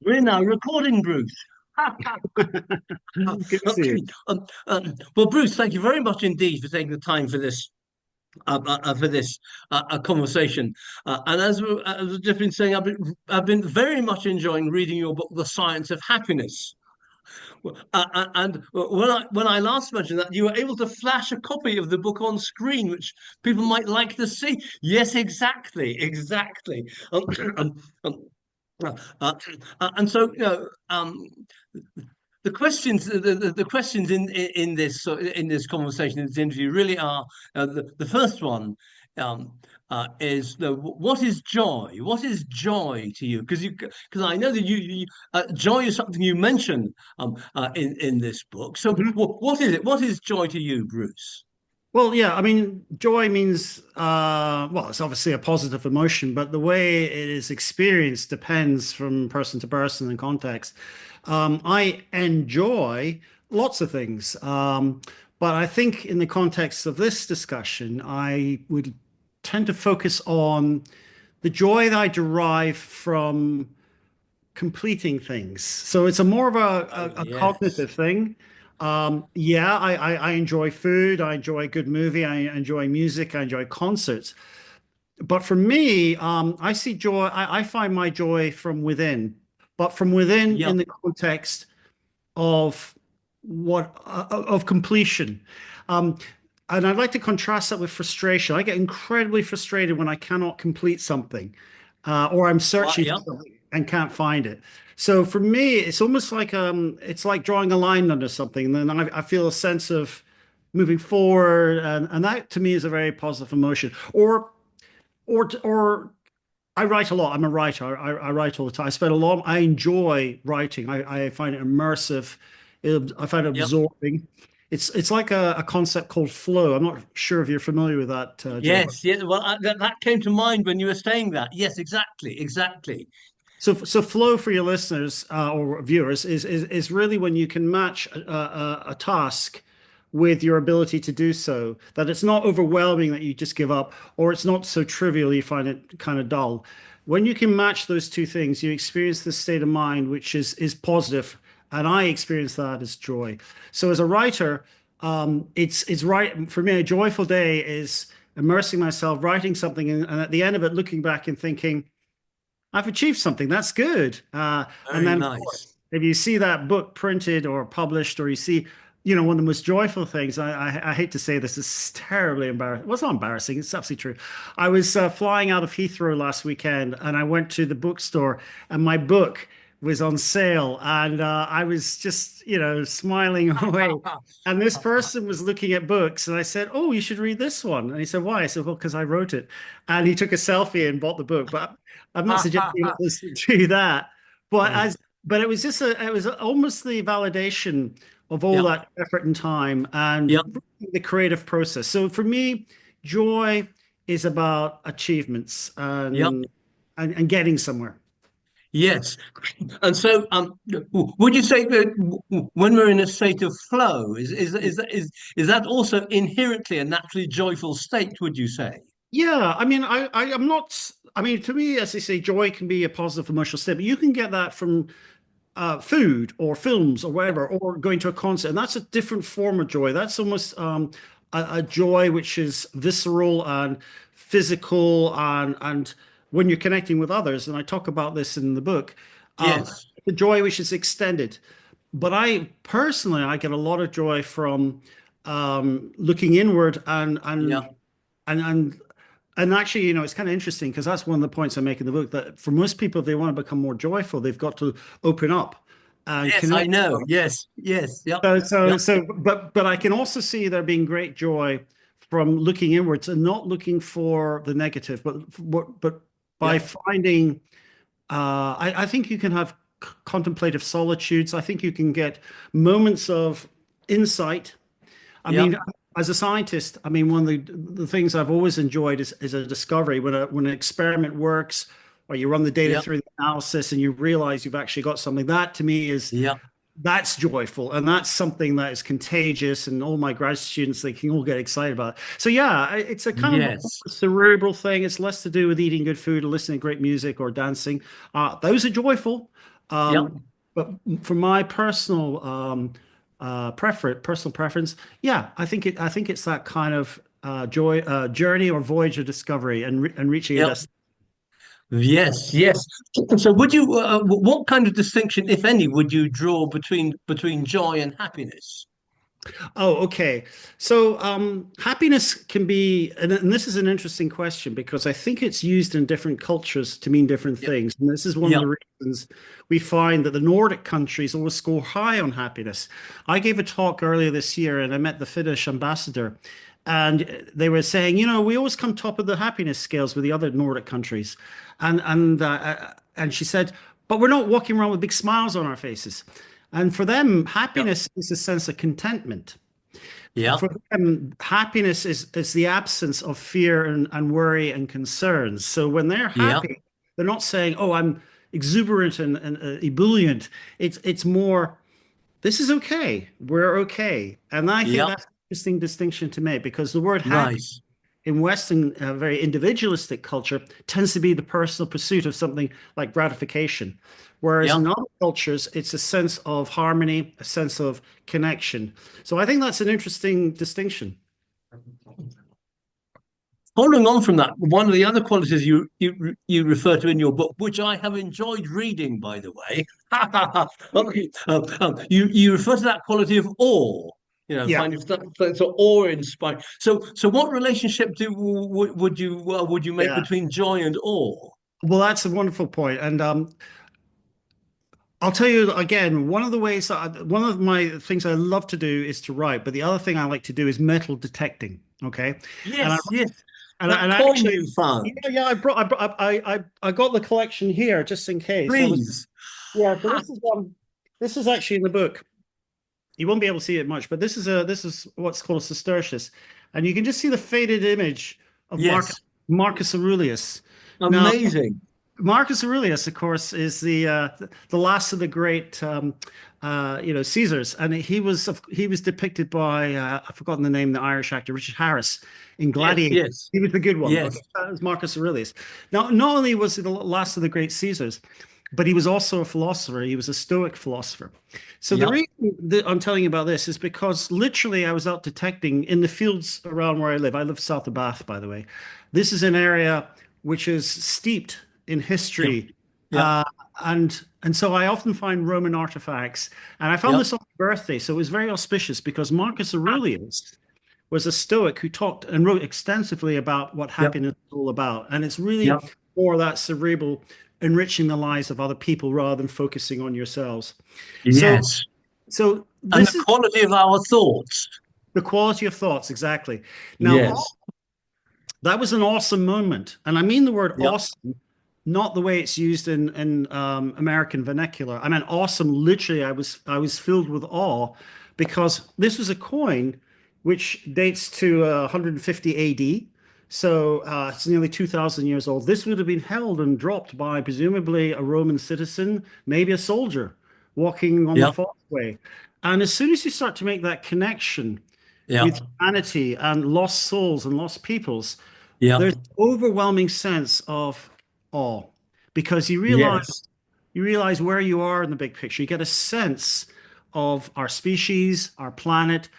We're now recording, Bruce. Good to see you. Well, Bruce, thank you very much indeed for taking the time for this conversation. And as we've just been saying, I've been very much enjoying reading your book, The Science of Happiness. And when I last mentioned that, you were able to flash a copy of the book on screen, which people might like to see. Yes, exactly, exactly. Um, um, uh, uh, and so, the questions, the questions in this conversation, in this interview, really are the first one is what is joy? What is joy to you? Because I know that joy is something you mention in this book. So Mhm. what is it? What is joy to you, Bruce? Well, yeah, I mean, joy means, well, it's obviously a positive emotion, but the way it is experienced depends from person to person and context. I enjoy lots of things, but I think in the context of this discussion, I would tend to focus on the joy that I derive from completing things. So it's a more of Oh a yes. cognitive thing. Yeah, I enjoy food. I enjoy a good movie. I enjoy music. I enjoy concerts. But for me, I see joy. I find my joy from within, but from within Yep. in the context of of completion. Um, and I'd like to contrast that with frustration. I get incredibly frustrated when I cannot complete something, or I'm Right. searching for Yep. something and can't find it. So for me, it's almost like it's like drawing a line under something, and then I feel a sense of moving forward, and that to me is a very positive emotion. Or I write a lot. I'm a writer. I write all the time. I spend a lot. I enjoy writing. I find it immersive. I find it Yep. absorbing. It's like a concept called flow. I'm not sure if you're familiar with that, Joe. Yes. Yes. Well, that came to mind when you were saying that. Yes. Exactly. Exactly. So flow for your listeners or viewers is really when you can match a task with your ability to do so. That it's not overwhelming that you just give up, or it's not so trivial you find it kind of dull. When you can match those two things, you experience this state of mind which is positive, and I experience that as joy. So as a writer, it's right for me. A joyful day is immersing myself, writing something, and at the end of it, looking back and thinking. I've achieved something. That's good. And Very then, of nice. course, if you see that book printed or published, or you see, one of the most joyful things, I hate to say this, is terribly embarrassing. Well, it's not embarrassing. It's absolutely true. I was flying out of Heathrow last weekend, and I went to the bookstore, and my book was on sale, and I was just, smiling away. And this person was looking at books, and I said, "Oh, you should read this one." And he said, "Why?" I said, "Well, because I wrote it." And he took a selfie and bought the book. But I'm not suggesting others do that, but Oh, it was just it was almost the validation of all yep. that effort and time and Yep. the creative process. So for me, joy is about achievements Yep. and getting somewhere. Yes. And so, would you say that when we're in a state of flow, is that also inherently a naturally joyful state? Would you say? Yeah, I mean, I'm not. I mean, to me, as they say, joy can be a positive emotional state, but you can get that from food or films or whatever, or going to a concert. And that's a different form of joy. That's almost a joy which is visceral and physical and when you're connecting with others, and I talk about this in the book, Yes. the joy which is extended. But I personally, I get a lot of joy from looking inward Yeah. and and actually, it's kind of interesting because that's one of the points I make in the book that for most people, if they want to become more joyful, they've got to open up and Yes, I connect with know. others. Yes. Yes. Yep. So, Yep. so, but I can also see there being great joy from looking inwards and not looking for the negative, but by Yep. finding, I think you can have contemplative solitudes. I think you can get moments of insight. I Yep. mean, as a scientist, I mean, one of the things I've always enjoyed is a discovery when an experiment works, or you run the data Yep. through the analysis and you realize you've actually got something. That to me is Yep. that's joyful, and that's something that is contagious. And all my grad students, they can all get excited about it. So yeah, it's a kind of more Yes. cerebral thing. It's less to do with eating good food or listening to great music or dancing. Those are joyful. Yeah. But for my personal personal preference, yeah, I think it's that kind of journey or voyage of discovery and reaching a Yeah. destination. Yes, yes. So would you what kind of distinction, if any, would you draw between joy and happiness? Oh, okay. So happiness can be, and this is an interesting question because I think it's used in different cultures to mean different Yeah. things. And this is one of Yeah. the reasons we find that the Nordic countries always score high on happiness. I gave a talk earlier this year and I met the Finnish ambassador, and they were saying, you know, we always come top of the happiness scales with the other Nordic countries. And she said, but we're not walking around with big smiles on our faces. And for them, Yeah. happiness is a sense of contentment. Yeah. For them, happiness is the absence of fear and worry and concerns. So when they're Yeah. happy, they're not saying, "Oh, I'm exuberant and ebullient." It's more, "This is okay. We're okay." And I think Yeah. that's an interesting distinction to make because the word happy Right. in Western, very individualistic culture tends to be the personal pursuit of something like gratification. Whereas Yeah. in other cultures, it's a sense of harmony, a sense of connection. So I think that's an interesting distinction. Following on from that, one of the other qualities you refer to in your book, which I have enjoyed reading, by the way, okay, you refer to that quality of awe. You know, Yeah. finding so awe-inspiring. So what relationship would you make Yeah. between joy and awe? Well, that's a wonderful point. And I'll tell you again, one of my things I love to do is to write, but the other thing I like to do is metal detecting. Okay. And I Yes, yes, and that I poem actually, you yeah, found, yeah, I got the collection here just in case. please. Yeah, so this is actually in the book. You won't be able to see it much, but this is what's called a Sestertius, and you can just see the faded image of Yes, Marcus Aurelius. Now, amazing. Marcus Aurelius, of course, is the last of the great Caesars, and he was depicted by I've forgotten the name, the Irish actor Richard Harris in Yes, Gladiator. yes, He was the good one. Okay, yes, that was Marcus Aurelius. Now, not only was he the last of the great Caesars, but he was also a philosopher. He was a Stoic philosopher. So the yeah, reason that I'm telling you about this is because literally I was out detecting in the fields around where I live. I live south of Bath, by the way. This is an area which is steeped in yeah, history, yeah, and so I often find Roman artifacts. And I found yeah, this on my birthday, so it was very auspicious because Marcus ah, Aurelius was a Stoic who talked and wrote extensively about what yeah, happiness is all about. And it's really yeah, more that cerebral, enriching the lives of other people rather than focusing on yourselves. So, yes. so And the this is quality of our thoughts. the quality of thoughts, exactly. Now, Yes, that was an awesome moment. And I mean the word yeah, awesome, not the way it's used in American vernacular. I meant awesome. Literally, I was filled with awe because this was a coin which dates to 150 AD. So it's nearly 2,000 years old. This would have been held and dropped by presumably a Roman citizen, maybe a soldier walking on the yeah, Fossway. And as soon as you start to make that connection yeah, with humanity and lost souls and lost peoples, yeah, there's overwhelming sense of awe because yes, you realize where you are in the big picture. You get a sense of our species, our planet.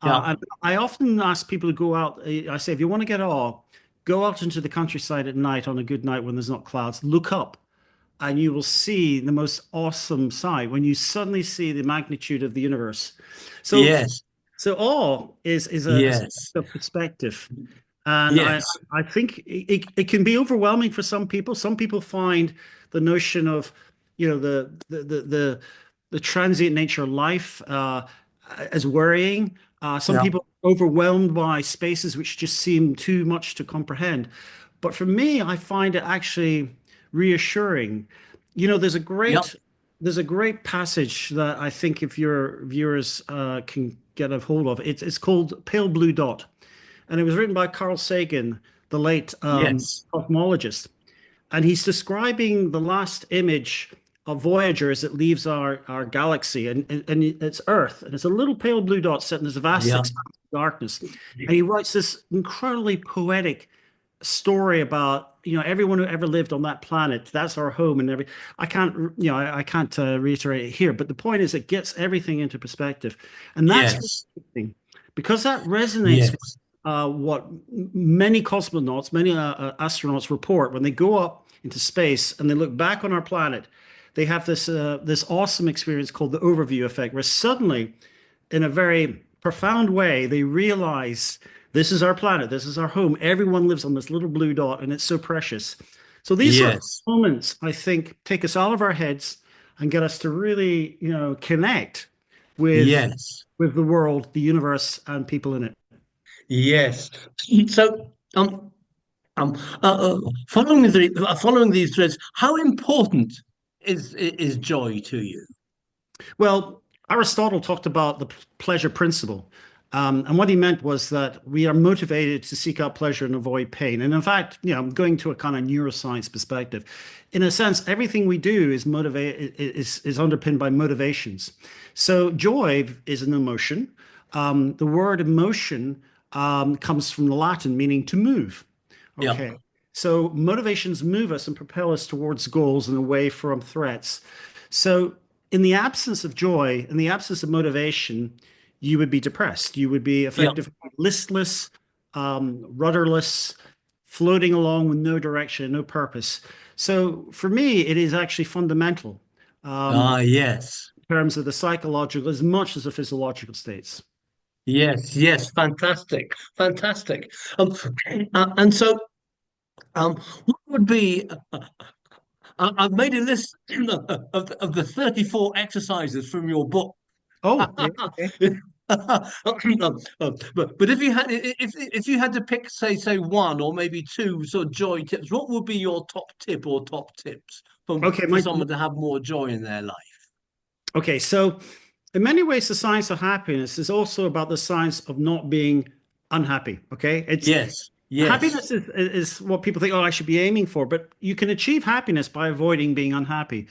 yeah, And I often ask people to go out. I say, if you want to get awe, go out into the countryside at night on a good night when there's not clouds. Look up, and you will see the most awesome sight when you suddenly see the magnitude of the universe. So, yes, so awe is yes, a perspective. And yes, I think it can be overwhelming for some people. Some people find the notion of, you know, the transient nature of life as worrying. Some yeah, people are overwhelmed by spaces which just seem too much to comprehend. But for me, I find it actually reassuring. You know, yeah, there's a great passage that I think if your viewers can get a hold of, it's called Pale Blue Dot, and it was written by Carl Sagan, the late yes, cosmologist. And he's describing the last image of Voyager as it leaves our galaxy, and it's Earth, and it's a little pale blue dot set in this vast yeah, expanse of darkness. And he writes this incredibly poetic story about, everyone who ever lived on that planet. That's our home and every. I can't, I can't reiterate it here, but the point is, it gets everything into perspective, and that's really Yes. interesting because that resonates with Yes. what many cosmonauts, many astronauts report when they go up into space and they look back on our planet. They have this awesome experience called the overview effect, where suddenly, in a very profound way, they realize this is our planet, this is our home. Everyone lives on this little blue dot, and it's so precious. So these sort of Yes. moments, I think, take us out of our heads and get us to really, connect with Yes. with the world, the universe, and people in it. Yes. So, um, following these threads, how important is joy to you? Well, Aristotle talked about the pleasure principle. And what he meant was that we are motivated to seek out pleasure and avoid pain. And in fact, going to a kind of neuroscience perspective, in a sense, everything we do is underpinned by motivations. So joy is an emotion. The word emotion comes from the Latin meaning to move. Yeah. Okay. So motivations move us and propel us towards goals and away from threats. So in the absence of joy, in the absence of motivation, you would be depressed. You would be Yeah. effectively listless, rudderless, floating along with no direction, no purpose. So for me, it is actually fundamental Ah, yes. in terms of the psychological as much as the physiological states. Yes. Yes. Fantastic. Fantastic. Um, and so, what would be? I've made a list of the 34 exercises from your book. Oh, yeah, okay. But if you had to pick say one or maybe two sort of joy tips, what would be your top tip or top tips Okay, for someone to have more joy in their life? okay, so in many ways, the science of happiness is also about the science of not being unhappy. Okay, it's Yes, yes, happiness is what people think, oh, I should be aiming for, but you can achieve happiness by avoiding being unhappy.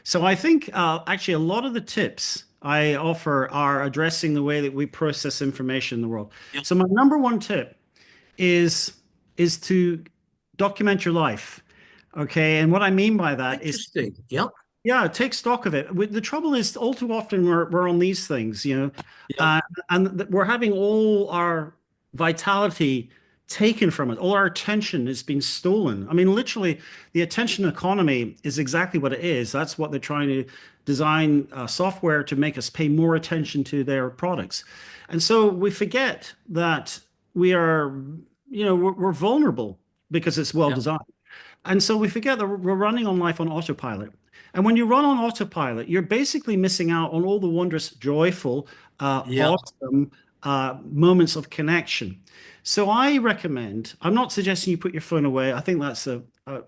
So I think actually a lot of the tips I offer are addressing the way that we process information in the world. yep. So my number one tip is is to document your life. Okay, and what I mean by that is, Interesting. Yep, yeah, take stock of it. The trouble is, all too often we're on these things, yep, uh, and we're having all our vitality taken from it. All our attention is being stolen. I mean, literally, the attention economy is exactly what it is. That's what they're trying to design software to make us pay more attention to their products. And so we forget that we are, we're vulnerable because it's well yep, designed. And so we forget that we're running on life on autopilot. And when you run on autopilot, you're basically missing out on all the wondrous, joyful, yep. awesome moments of connection. So I recommend, I'm not suggesting you put your phone away. I think that's a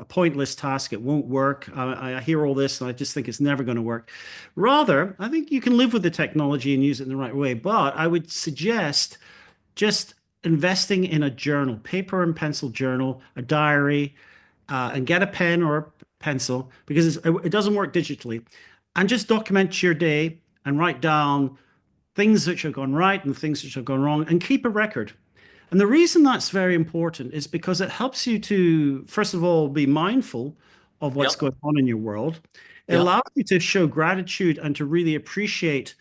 pointless task. It won't work. I hear all this and I just think it's never going to work. Rather, I think you can live with the technology and use it in the right way. But I would suggest just investing in a journal, paper and pencil journal, a diary, and get a pen or a pencil because it doesn't work digitally, and just document your day and write down things which have gone right and things which have gone wrong and keep a record. And the reason that's very important is because it helps you to, first of all, be mindful of what's Yep, going on in your world. It yep. allows you to show gratitude and to really appreciate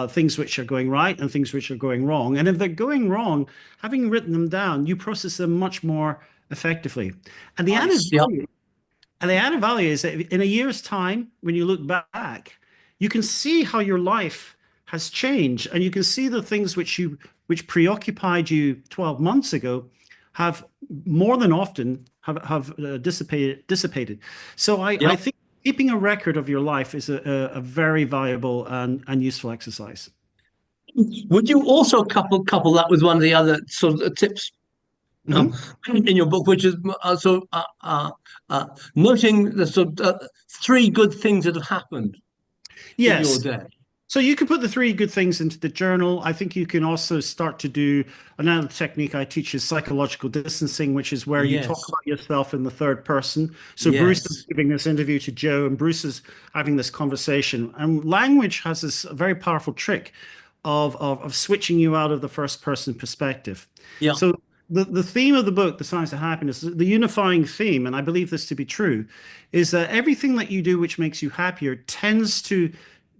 things which are going right and things which are going wrong. And if they're going wrong, having written them down, you process them much more effectively. And the added Nice. Yep. value and the added value is that in a year's time, when you look back, you can see how your life has changed, and you can see the things which preoccupied you 12 months ago have more than often have dissipated. So I Yep. think keeping a record of your life is a very valuable and useful exercise. Would you also couple that with one of the other sort of tips um, Mhm. in your book, which is noting the sort of three good things that have happened in your Yes. day? So you can put the three good things into the journal. I think you can also start to do another technique I teach is psychological distancing, which is where you talk Yes, about yourself in the third person. So Bruce is yes, giving this interview to Joe, and Bruce is having this conversation. And language has this very powerful trick of switching you out of the first person perspective. yeah, So the theme of the book, The Science of Happiness, the unifying theme, and I believe this to be true, is that everything that you do which makes you happier tends to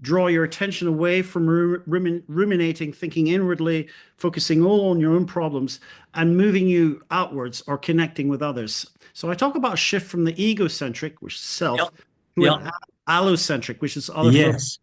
draw your attention away from ruminating, thinking inwardly, focusing all on your own problems, and moving you outwards or connecting with others. So I talk about a shift from the egocentric, which is Yep. self, to an Yep. allocentric, which is other folk. Yes.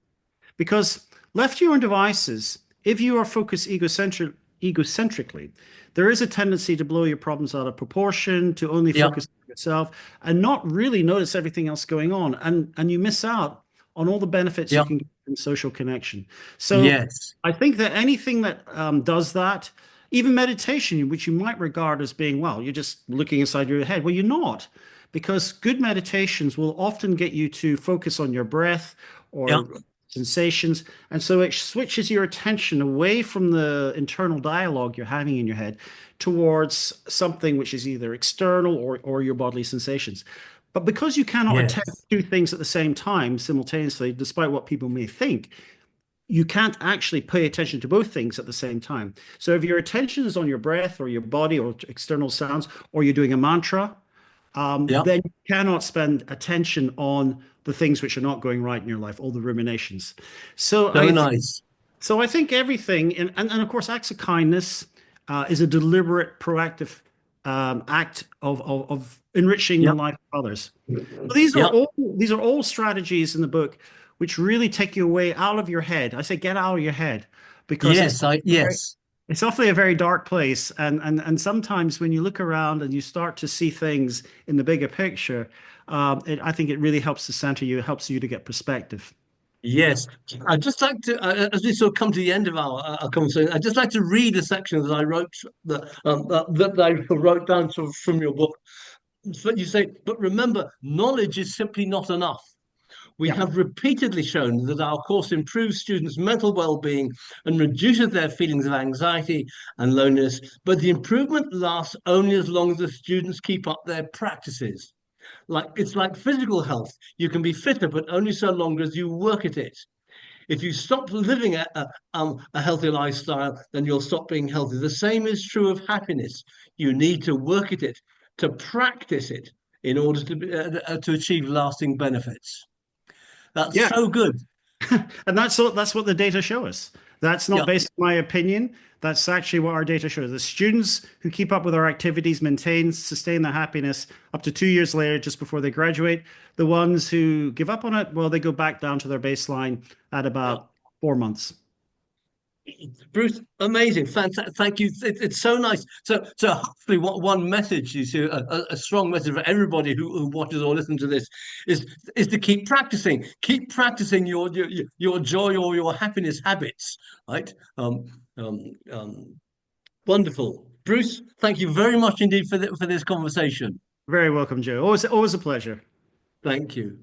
Because left to your own devices, if you are focused egocentrically, there is a tendency to blow your problems out of proportion, to only Yep. focus on yourself, and not really notice everything else going on. And you miss out on all the benefits you Yep. can get from social connection. So Yes. I think that anything that does that, even meditation, which you might regard as being, well, you're just looking inside your head. Well, you're not, because good meditations will often get you to focus on your breath Yep. or sensations. And so it switches your attention away from the internal dialogue you're having in your head towards something which is either external or your bodily sensations. But because you cannot attend Yes. to things at the same time simultaneously, despite what people may think, you can't actually pay attention to both things at the same time. So if your attention is on your breath or your body or external sounds, or you're doing a mantra, Yep. then you cannot spend attention on the things which are not going right in your life, all the ruminations. So So I, th nice. so I think everything, and of course, acts of kindness is a deliberate, proactive act of enriching the Yep. life of others. So these are all strategies in the book which really take you away out of your head. I say get out of your head because it's Yes. Yes. it's awfully a very dark place, and sometimes when you look around and you start to see things in the bigger picture, I think it really helps to center you. It helps you to get perspective. Yes, I'd just like to, as we sort of come to the end of our conversation, I'd just like to read a section that I wrote that I wrote down from your book. But you say, but remember, knowledge is simply not enough. We Yeah. have repeatedly shown that our course improves students' mental well-being and reduces their feelings of anxiety and loneliness, but the improvement lasts only as long as the students keep up their practices. Like it's like physical health. You can be fitter, but only so long as you work at it. If you stop living a healthy lifestyle, then you'll stop being healthy. The same is true of happiness. You need to work at it, to practice it, in order to achieve lasting benefits. That's Yeah. so good. And that's what the data show us. That's not Yeah. based on my opinion. That's actually what our data shows. The students who keep up with our activities maintain, sustain their happiness up to 2 years later, just before they graduate. The ones who give up on it, well, they go back down to their baseline at Yeah. about 4 months. Bruce, amazing, fantastic. Thank you. It's so nice. So hopefully, what one message is a strong message for everybody who watches or listens to this is to keep practicing your joy or your happiness habits, right? Um, um, Wonderful, Bruce. Thank you very much indeed for this conversation. Very welcome, Joe. Always a pleasure. Thank you.